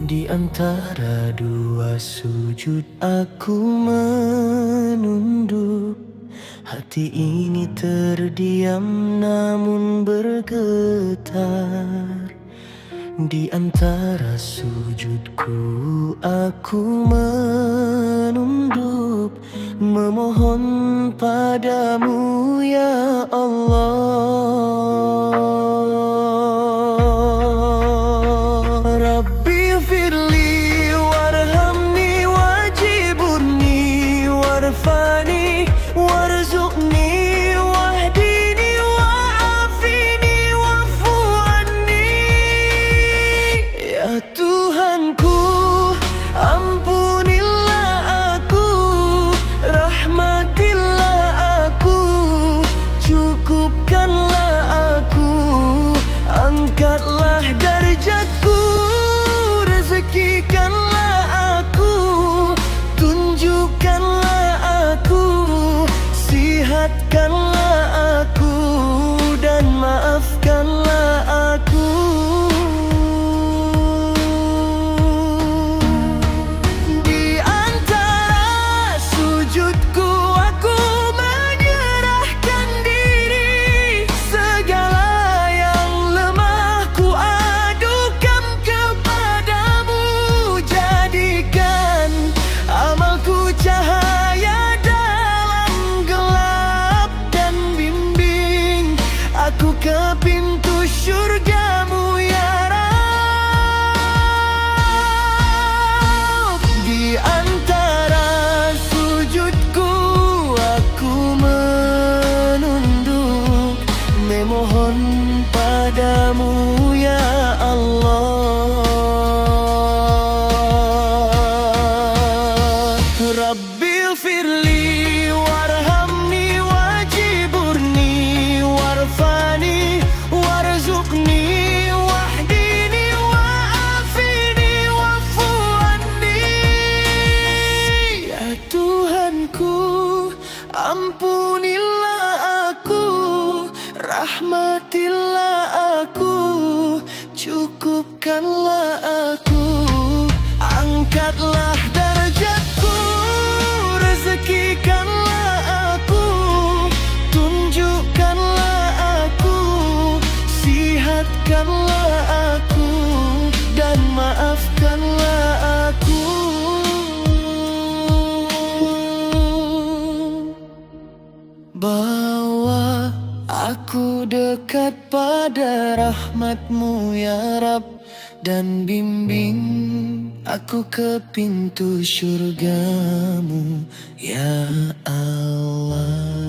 Di antara dua sujud aku menunduk. Hati ini terdiam namun bergetar. Di antara sujudku aku menunduk, memohon padamu ya Allah. Rabbi firli warhamni wajibuni warfani warzuqni wahdini wa'afini wa'fu anni. Ya Tuhanku, ampunilah aku, rahmatilah aku, cukupkanlah aku, angkatlah darjatku, rezekikanlah aku, tunjukkanlah aku, sihatkanlah aku, dan maafkanlah aku. Di antara sujudku aku menyerahkan diri, segala yang lemah ku adukan kepadamu. Jadikan amalku cahaya dalam gelap, dan bimbing aku ke pintu syurgamu ya Rabb. Di antara sujudku aku menunduk, memohon padamu ya Allah. Rabbil firli warhamni wajiburni warfani warzuqni wahdini wa'afini wa'fu anni. Ya Tuhanku, ampunilah aku, rahmatilah aku, cukupkanlah aku, angkatlah darjatku, rezekikanlah aku, tunjukkanlah aku, sihatkanlah aku, dan maafkanlah aku. Bawa aku dekat pada rahmatmu ya Rabb, dan bimbing aku ke pintu syurgamu ya Allah.